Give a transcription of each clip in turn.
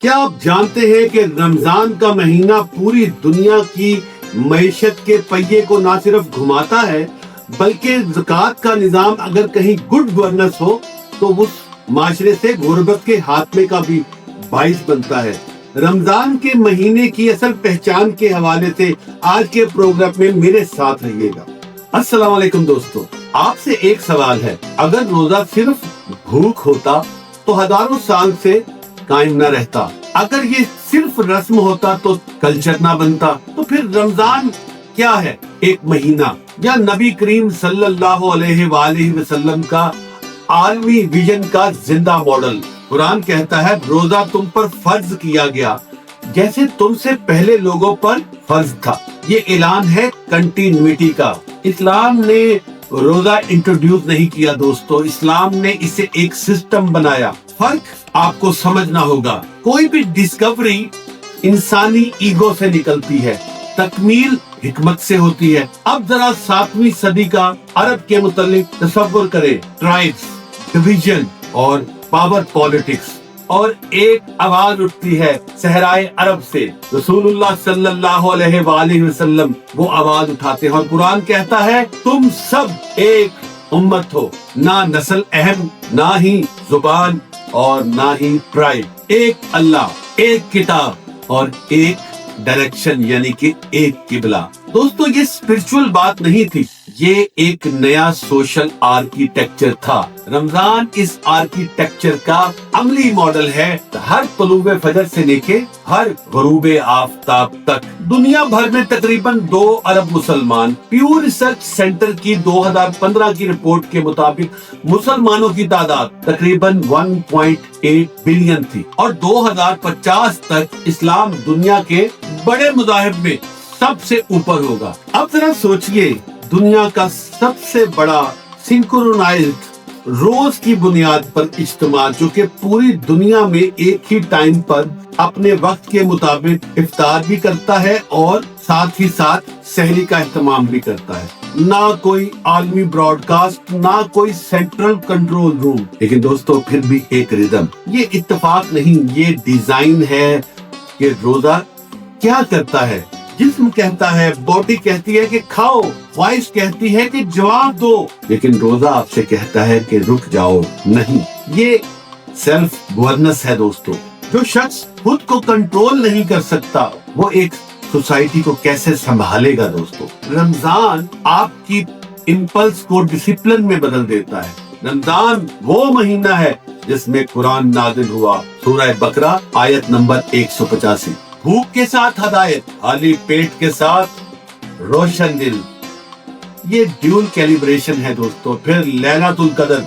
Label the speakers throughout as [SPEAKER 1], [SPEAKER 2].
[SPEAKER 1] کیا آپ جانتے ہیں کہ رمضان کا مہینہ پوری دنیا کی معیشت کے پہیے کو نہ صرف گھماتا ہے بلکہ زکوٰۃ کا نظام اگر کہیں گڈ گورننس ہو تو اس معاشرے سے غربت کے خاتمے کا بھی باعث بنتا ہے۔ رمضان کے مہینے کی اصل پہچان کے حوالے سے آج کے پروگرام میں میرے ساتھ رہیے گا۔ السلام علیکم دوستو، آپ سے ایک سوال ہے، اگر روزہ صرف بھوک ہوتا تو ہزاروں سال سے قائم نہ رہتا، اگر یہ صرف رسم ہوتا تو کلچر نہ بنتا، تو پھر رمضان کیا ہے؟ ایک مہینہ یا نبی کریم صلی اللہ علیہ وآلہ وسلم کا عالمی ویژن کا زندہ ماڈل۔ قرآن کہتا ہے روزہ تم پر فرض کیا گیا جیسے تم سے پہلے لوگوں پر فرض تھا۔ یہ اعلان ہے کنٹینیوٹی کا۔ اسلام نے روزہ انٹروڈیوس نہیں کیا دوستو، اسلام نے اسے ایک سسٹم بنایا۔ فرق آپ کو سمجھنا ہوگا، کوئی بھی ڈسکوری انسانی ایگو سے نکلتی ہے، تکمیل حکمت سے ہوتی ہے۔ اب ذرا 7ویں صدی کا عرب کے متعلق تصور کریں، ٹرائبس، ڈویژن اور پاور پالیٹکس، اور ایک آواز اٹھتی ہے صحرائے عرب سے، رسول اللہ صلی اللہ علیہ وآلہ وسلم وہ آواز اٹھاتے ہیں اور قرآن کہتا ہے تم سب ایک امت ہو، نہ نسل اہم، نہ ہی زبان اور نہ ہی ٹرائب، ایک اللہ، ایک کتاب اور ایک ڈائریکشن، یعنی کہ ایک قبلہ۔ دوستو یہ اسپرچول بات نہیں تھی، یہ ایک نیا سوشل آرکیٹیکچر تھا۔ رمضان اس آرکیٹیکچر کا عملی ماڈل ہے۔ ہر طلوع فجر سے لے کے ہر غروب آفتاب تک دنیا بھر میں تقریباً 2 ارب مسلمان، پیو ریسرچ سینٹر کی 2015 کی رپورٹ کے مطابق مسلمانوں کی تعداد تقریباً 1.8 بلین تھی، اور 2050 تک اسلام دنیا کے بڑے مذاہب میں سب سے اوپر ہوگا۔ اب ذرا سوچئے، دنیا کا سب سے بڑا سنکرونائزڈ روز کی بنیاد پر اجتماع جو کہ پوری دنیا میں ایک ہی ٹائم پر اپنے وقت کے مطابق افطار بھی کرتا ہے اور ساتھ ہی ساتھ سحری کا اہتمام بھی کرتا ہے۔ نہ کوئی عالمی براڈ کاسٹ، نہ کوئی سینٹرل کنٹرول روم، لیکن دوستو پھر بھی ایک ردم۔ یہ اتفاق نہیں، یہ ڈیزائن ہے کہ روزہ کیا کرتا ہے۔ جسم کہتا ہے، باڈی کہتی ہے کہ کھاؤ، خواہش کہتی ہے کہ جواب دو، لیکن روزہ آپ سے کہتا ہے کہ رک جاؤ، نہیں۔ یہ سیلف گورننس ہے دوستو۔ جو شخص خود کو کنٹرول نہیں کر سکتا وہ ایک سوسائٹی کو کیسے سنبھالے گا دوستو۔ رمضان آپ کی امپلس کو ڈسپلن میں بدل دیتا ہے۔ رمضان وہ مہینہ ہے جس میں قرآن نازل ہوا، سورہ بقرہ آیت نمبر 185۔ بھوک کے ساتھ ہدایت، خالی پیٹ کے ساتھ روشن دل، یہ ڈیول کیلیبریشن ہے دوستو۔ پھر لیلۃ القدر،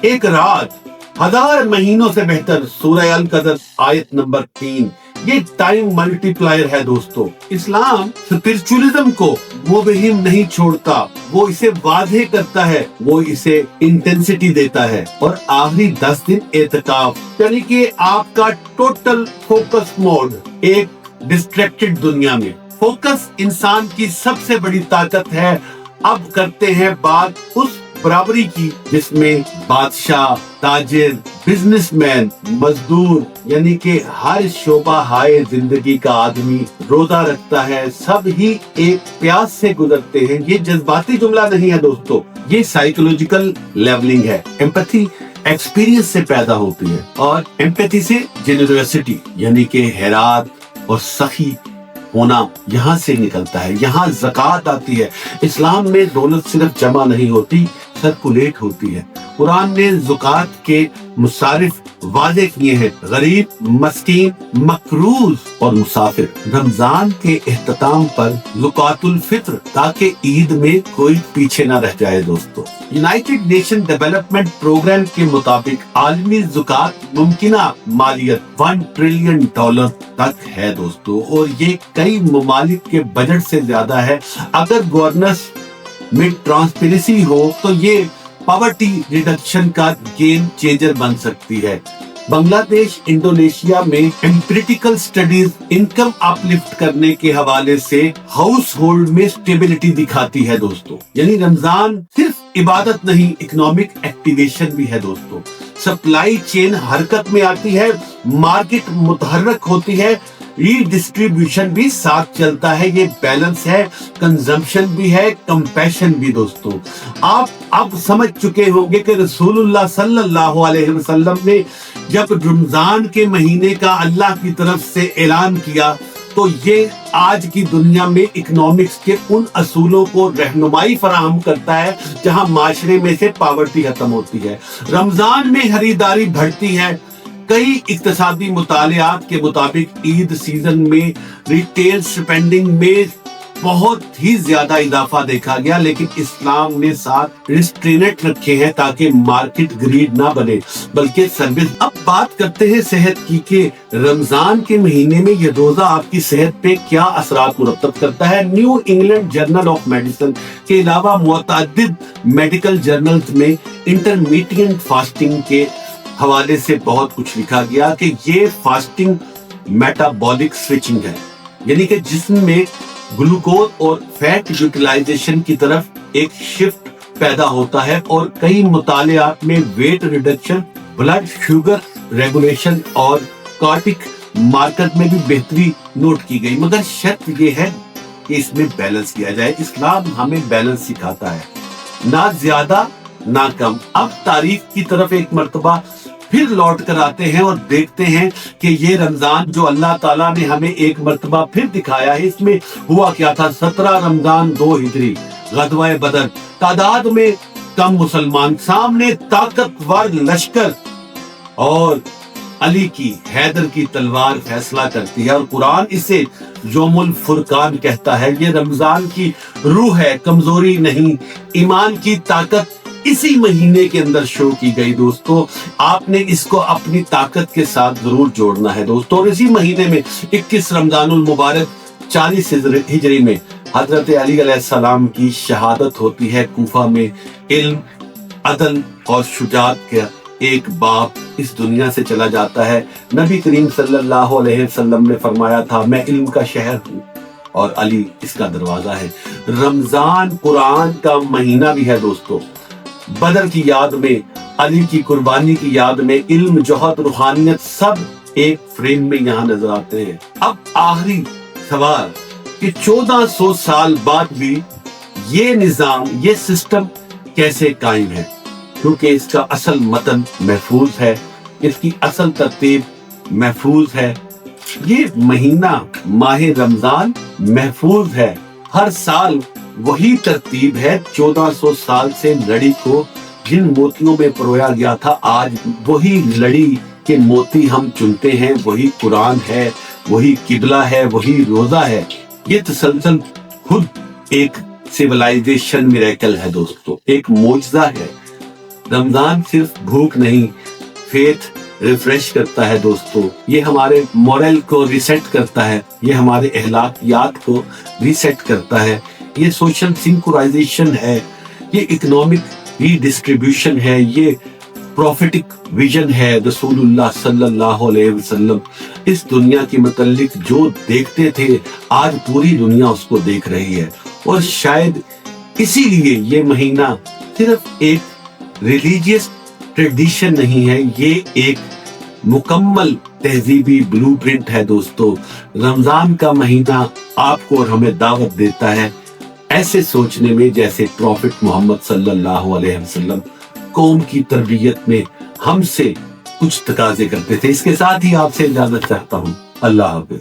[SPEAKER 1] ایک رات 1000 مہینوں سے بہتر، سورہ القدر آیت نمبر 3، یہ ٹائم ملٹی پلائر ہے دوستو۔ اسلام اسپرچولیزم کو مبہم نہیں چھوڑتا، وہ اسے واضح کرتا ہے، وہ اسے انٹینسٹی دیتا ہے۔ اور آخری 10 دن اعتکاف، یعنی کہ آپ کا ٹوٹل فوکس موڈ ایک ڈسٹریکٹڈ دنیا میں۔ فوکس انسان کی سب سے بڑی طاقت ہے۔ اب کرتے ہیں بات اس برابری کی جس میں بادشاہ، تاجر، بزنس مین، مزدور، یعنی کہ ہر شعبہ ہائے زندگی کا آدمی روزہ رکھتا ہے، سب ہی ایک پیاس سے گزرتے ہیں۔ یہ جذباتی جملہ نہیں ہے دوستو، یہ سائیکولوجیکل لیولنگ ہے۔ ایمپتھی ایکسپیرینس سے پیدا ہوتی ہے، اور ایمپتھی سے جنرosity یعنی کہ خیرات اور سخی ہونا یہاں سے نکلتا ہے، یہاں زکوٰۃ آتی ہے۔ اسلام میں دولت صرف جمع نہیں ہوتی، سرکولیٹ ہوتی ہے۔ قرآن نے زکوٰۃ کے مصارف واضح کیے ہیں، غریب، مسکین، مقروض اور مسافر۔ رمضان کے اختتام پر زکوٰۃ الفطر، تاکہ عید میں کوئی پیچھے نہ رہ جائے دوستو۔ یونائٹڈ نیشن ڈیولپمنٹ پروگرام کے مطابق عالمی زکوٰۃ ممکنہ مالیت $1 ٹریلین تک ہے دوستو، اور یہ کئی ممالک کے بجٹ سے زیادہ ہے۔ اگر گورننس میں ٹرانسپیرنسی ہو تو یہ پاورٹی ریڈکشن کا گیم چینجر بن سکتی ہے۔ بنگلہ دیش انڈونیشیا میں ایمپیریٹیکل سٹڈیز انکم اپلفٹ کرنے کے حوالے سے ہاؤس ہولڈ میں سٹیبلٹی دکھاتی ہے دوستو. یعنی رمضان صرف عبادت نہیں، اکنامک ایکٹیویشن بھی ہے دوستو. سپلائی چین حرکت میں آتی ہے، مارکیٹ متحرک ہوتی ہے، ری ڈسٹریبیوشن بھی ساتھ چلتا ہے. یہ بیلنس ہے، کنزمپشن بھی ہے، کمپیشن بھی دوستو. آپ اب سمجھ چکے ہوں گے کہ رسول اللہ صلی اللہ علیہ وسلم نے جب رمضان کے مہینے کا اللہ کی طرف سے اعلان کیا تو یہ آج کی دنیا میں اکنامکس کے ان اصولوں کو رہنمائی فراہم کرتا ہے جہاں معاشرے میں سے پاورٹی ختم ہوتی ہے. رمضان میں خریداری بڑھتی ہے. کئی اقتصادی مطالعات کے مطابق عید سیزن میں ریٹیل سپینڈنگ میں بہت ہی زیادہ اضافہ دیکھا گیا، لیکن اسلام نے ساتھ ریسٹرینٹ رکھے ہیں تاکہ مارکیٹ گریڈ نہ بنے بلکہ سروس. اب بات کرتے ہیں صحت کی کہ رمضان کے مہینے میں یہ روزہ آپ کی صحت پہ کیا اثرات مرتب کرتا ہے. New England journal of medicine کے علاوہ متعدد میڈیکل جرنلز میں انٹرمیٹینٹ فاسٹنگ کے حوالے سے بہت کچھ لکھا گیا کہ یہ فاسٹنگ میٹابولک سوئچنگ ہے، یعنی کہ جسم میں گلوکوز اور فیٹ یوٹیلائزیشن کی طرف ایک شفٹ پیدا ہوتا ہے. اور کئی مطالعات میں weight reduction, blood sugar regulation اور کارڈک مارکر میں بھی بہتری نوٹ کی گئی. مگر شرط یہ ہے کہ اس میں بیلنس کیا جائے. اسلام ہمیں بیلنس سکھاتا ہے، نہ زیادہ نہ کم. اب تاریخ کی طرف ایک مرتبہ پھر لوٹ کر آتے ہیں اور دیکھتے ہیں کہ یہ رمضان جو اللہ تعالیٰ نے ہمیں ایک مرتبہ پھر دکھایا ہے، اس میں ہوا کیا تھا. 17 رمضان 2 ہجری، غزوہ بدر. تعداد میں کم مسلمان، سامنے طاقتور لشکر، اور علی کی، حیدر کی تلوار فیصلہ کرتی ہے. اور قرآن اسے یوم الفرقان کہتا ہے. یہ رمضان کی روح ہے، کمزوری نہیں. ایمان کی طاقت اسی مہینے کے اندر شو کی گئی دوستو. آپ نے اس کو اپنی طاقت کے ساتھ ضرور جوڑنا ہے دوستو. اور اسی مہینے میں 21 رمضان المبارک 40 ہجری میں حضرت علی علیہ السلام کی شہادت ہوتی ہے. کوفہ میں علم، عدل اور شجاعت کا ایک باپ اس دنیا سے چلا جاتا ہے. نبی کریم صلی اللہ علیہ وسلم نے فرمایا تھا، میں علم کا شہر ہوں اور علی اس کا دروازہ ہے. رمضان قرآن کا مہینہ بھی ہے دوستو. بدر کی یاد میں، علی کی قربانی کی یاد میں علم، جوہر، روحانیت سب ایک فریم میں یہاں نظر آتے ہیں. اب آخری سوال کہ 1400 سال بعد بھی یہ نظام، یہ سسٹم کیسے قائم ہے؟ کیونکہ اس کا اصل متن محفوظ ہے، اس کی اصل ترتیب محفوظ ہے. یہ مہینہ ماہ رمضان محفوظ ہے. ہر سال وہی ترتیب ہے. 1400 سال سے لڑی کو جن موتیوں میں پرویا گیا تھا، آج وہی لڑی کے موتی ہم چنتے ہیں. وہی قرآن ہے، وہی قبلہ ہے، وہی روزہ ہے. یہ تسلسل خود ایک سیولائزیشن میریکل ہے دوستو، ایک معجزہ ہے. رمضان صرف بھوک نہیں، فیتھ ریفریش کرتا ہے دوستو. یہ ہمارے مورل کو ریسیٹ کرتا ہے، یہ ہمارے اخلاقیات کو ریسیٹ کرتا ہے. یہ سوشل سنکرائزیشن ہے، یہ اکنامک ری ڈسٹریبیوشن ہے، یہ پروفیٹک ویژن ہے. رسول اللہ صلی اللہ علیہ وسلم اس دنیا کے متعلق جو دیکھتے تھے، آج پوری دنیا اس کو دیکھ رہی ہے. اور شاید اسی لیے یہ مہینہ صرف ایک ریلیجیس ٹریڈیشن نہیں ہے، یہ ایک مکمل تہذیبی بلو پرنٹ ہے دوستو. رمضان کا مہینہ آپ کو اور ہمیں دعوت دیتا ہے ایسے سوچنے میں جیسے پروفٹ محمد صلی اللہ علیہ وسلم قوم کی تربیت میں ہم سے کچھ تقاضے کرتے تھے. اس کے ساتھ ہی آپ سے اجازت چاہتا ہوں. اللہ حافظ.